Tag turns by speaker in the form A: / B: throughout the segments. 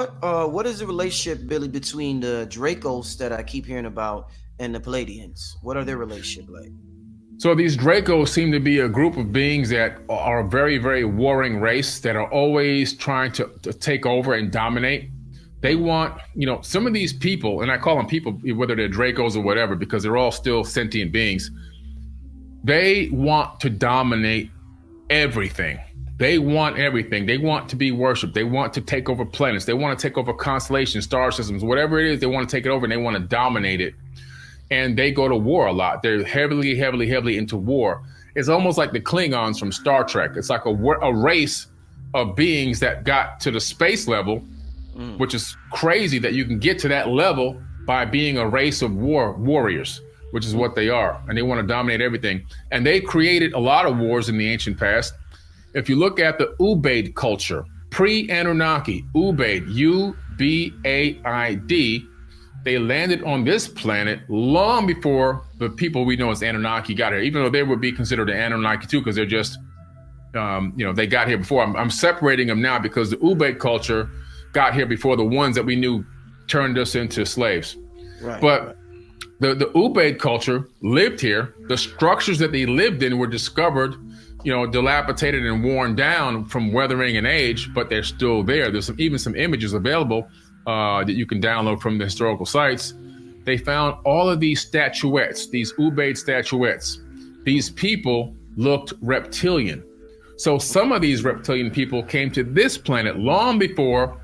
A: What is the relationship, Billy, between the Dracos that I keep hearing about and the Palladians? What are their relationship like?
B: So these Dracos seem to be a group of beings that are a very, very warring race that are always trying to take over and dominate. They want, some of these people, and I call them people, whether they're Dracos or whatever, because they're all still sentient beings. They want to dominate everything. They want everything. They want to be worshipped. They want to take over planets. They want to take over constellations, star systems, whatever it is, they want to take it over and they want to dominate it. And they go to war a lot. They're heavily, heavily, heavily into war. It's almost like the Klingons from Star Trek. It's like a race of beings that got to the space level, which is crazy that you can get to that level by being a race of warriors, which is what they are. And they want to dominate everything. And they created a lot of wars in the ancient past. If you look at the Ubaid culture, pre-Anunnaki, Ubaid, Ubaid, they landed on this planet long before the people we know as Anunnaki got here, even though they would be considered an Anunnaki too, because they're just, they got here before. I'm separating them now because the Ubaid culture got here before the ones that we knew turned us into slaves.
A: Right.
B: But the Ubaid culture lived here. The structures that they lived in were discovered, dilapidated and worn down from weathering and age, but they're still there. There's even some images available that you can download from the historical sites. They found all of these statuettes, these Ubaid statuettes. These people looked reptilian. So some of these reptilian people came to this planet long before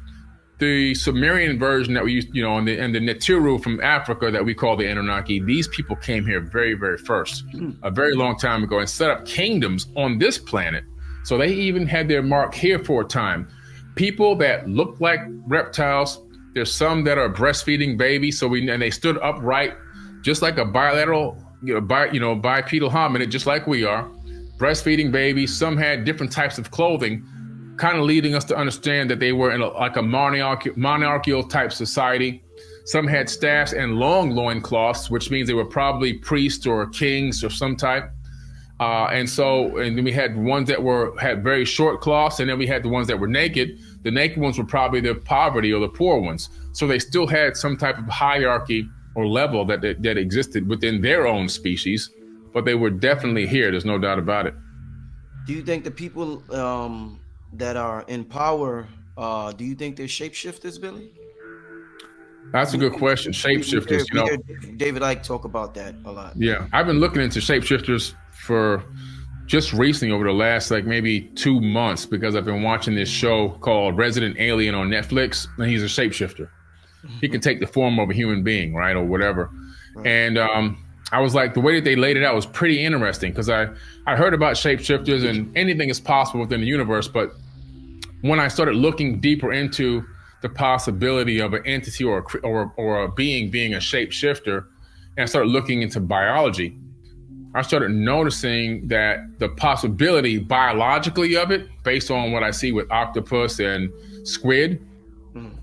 B: the Sumerian version that we used, and the Netiru from Africa that we call the Anunnaki. These people came here very, very first, a very long time ago, and set up kingdoms on this planet. So they even had their mark here for a time. People that look like reptiles. There's some that are breastfeeding babies, and they stood upright, just like a bipedal hominid, just like we are, breastfeeding babies. Some had different types of clothing, kind of leading us to understand that they were in like a monarchical type society. Some had staffs and long loincloths, which means they were probably priests or kings of some type. And then we had ones that had very short cloths, and then we had the ones that were naked. The naked ones were probably the poverty or the poor ones. So they still had some type of hierarchy or level that existed within their own species, but they were definitely here. There's no doubt about it.
A: Do you think the people that are in power, do you think they're shapeshifters, Billy?
B: That's a good question. Shapeshifters,
A: we hear David Icke talk about that a lot.
B: Yeah, I've been looking into shapeshifters for just recently over the last maybe 2 months, because I've been watching this show called Resident Alien on Netflix, and he's a shapeshifter. He can take the form of a human being, right, or whatever. Right. And I was like, the way that they laid it out was pretty interesting, because I heard about shapeshifters and anything is possible within the universe, but when I started looking deeper into the possibility of an entity or a being a shapeshifter, and I started looking into biology, I started noticing that the possibility biologically of it, based on what I see with octopus and squid,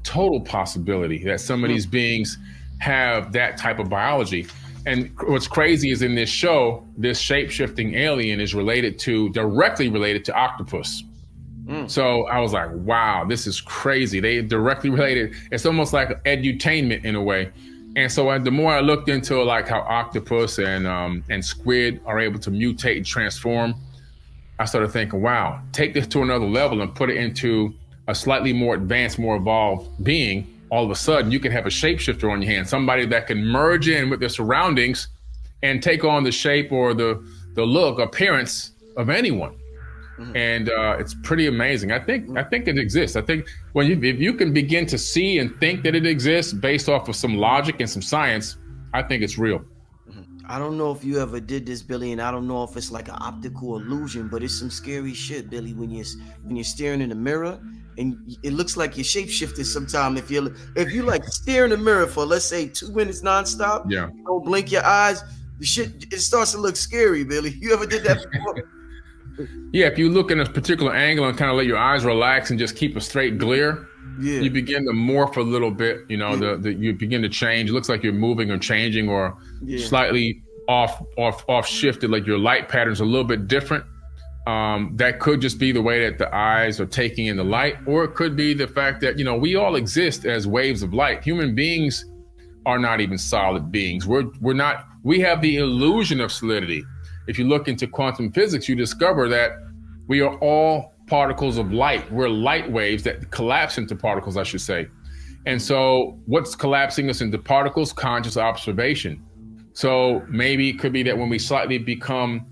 B: total possibility that some of these beings have that type of biology. And what's crazy is in this show, this shape-shifting alien is directly related to octopus. So I was like, wow, this is crazy. They directly related. It's almost like edutainment in a way. And so the more I looked into like how octopus and squid are able to mutate and transform, I started thinking, wow, take this to another level and put it into a slightly more advanced, more evolved being. All of a sudden, you can have a shapeshifter on your hand, somebody that can merge in with their surroundings and take on the shape or the look, appearance of anyone. And it's pretty amazing. I think it exists. I think if you can begin to see and think that it exists based off of some logic and some science, I think it's real.
A: I don't know if you ever did this, Billy, and I don't know if it's like an optical illusion, but it's some scary shit, Billy, when you're staring in the mirror and it looks like you're shapeshifting sometime. If you like stare in the mirror for, let's say, 2 minutes nonstop,
B: yeah,
A: you don't blink your eyes, the shit, it starts to look scary, Billy. You ever did that before?
B: Yeah, if you look in a particular angle and kind of let your eyes relax and just keep a straight glare, you begin to morph a little bit. You begin to change. It looks like you're moving or changing or slightly off shifted, like your light pattern's a little bit different. That could just be the way that the eyes are taking in the light, or it could be the fact that, we all exist as waves of light. Human beings are not even solid beings. We have the illusion of solidity. If you look into quantum physics, you discover that we are all particles of light. We're light waves that collapse into particles, I should say. And so what's collapsing us into particles? Conscious observation. So maybe it could be that when we slightly become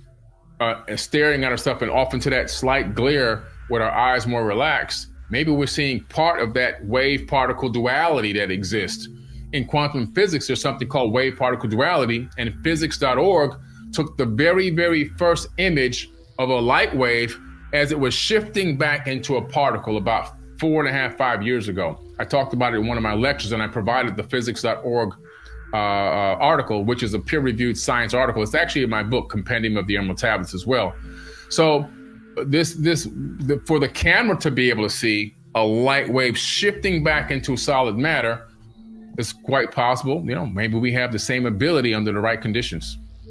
B: staring at ourselves and off into that slight glare with our eyes more relaxed, maybe we're seeing part of that wave particle duality that exists. In quantum physics, there's something called wave particle duality, and physics.org took the very, very first image of a light wave as it was shifting back into a particle about 4.5, 5 years ago. I talked about it in one of my lectures, and I provided the physics.org article, which is a peer-reviewed science article. It's actually in my book, Compendium of the Emerald Tablets, as well. So for the camera to be able to see a light wave shifting back into solid matter, it's quite possible. Maybe we have the same ability under the right conditions.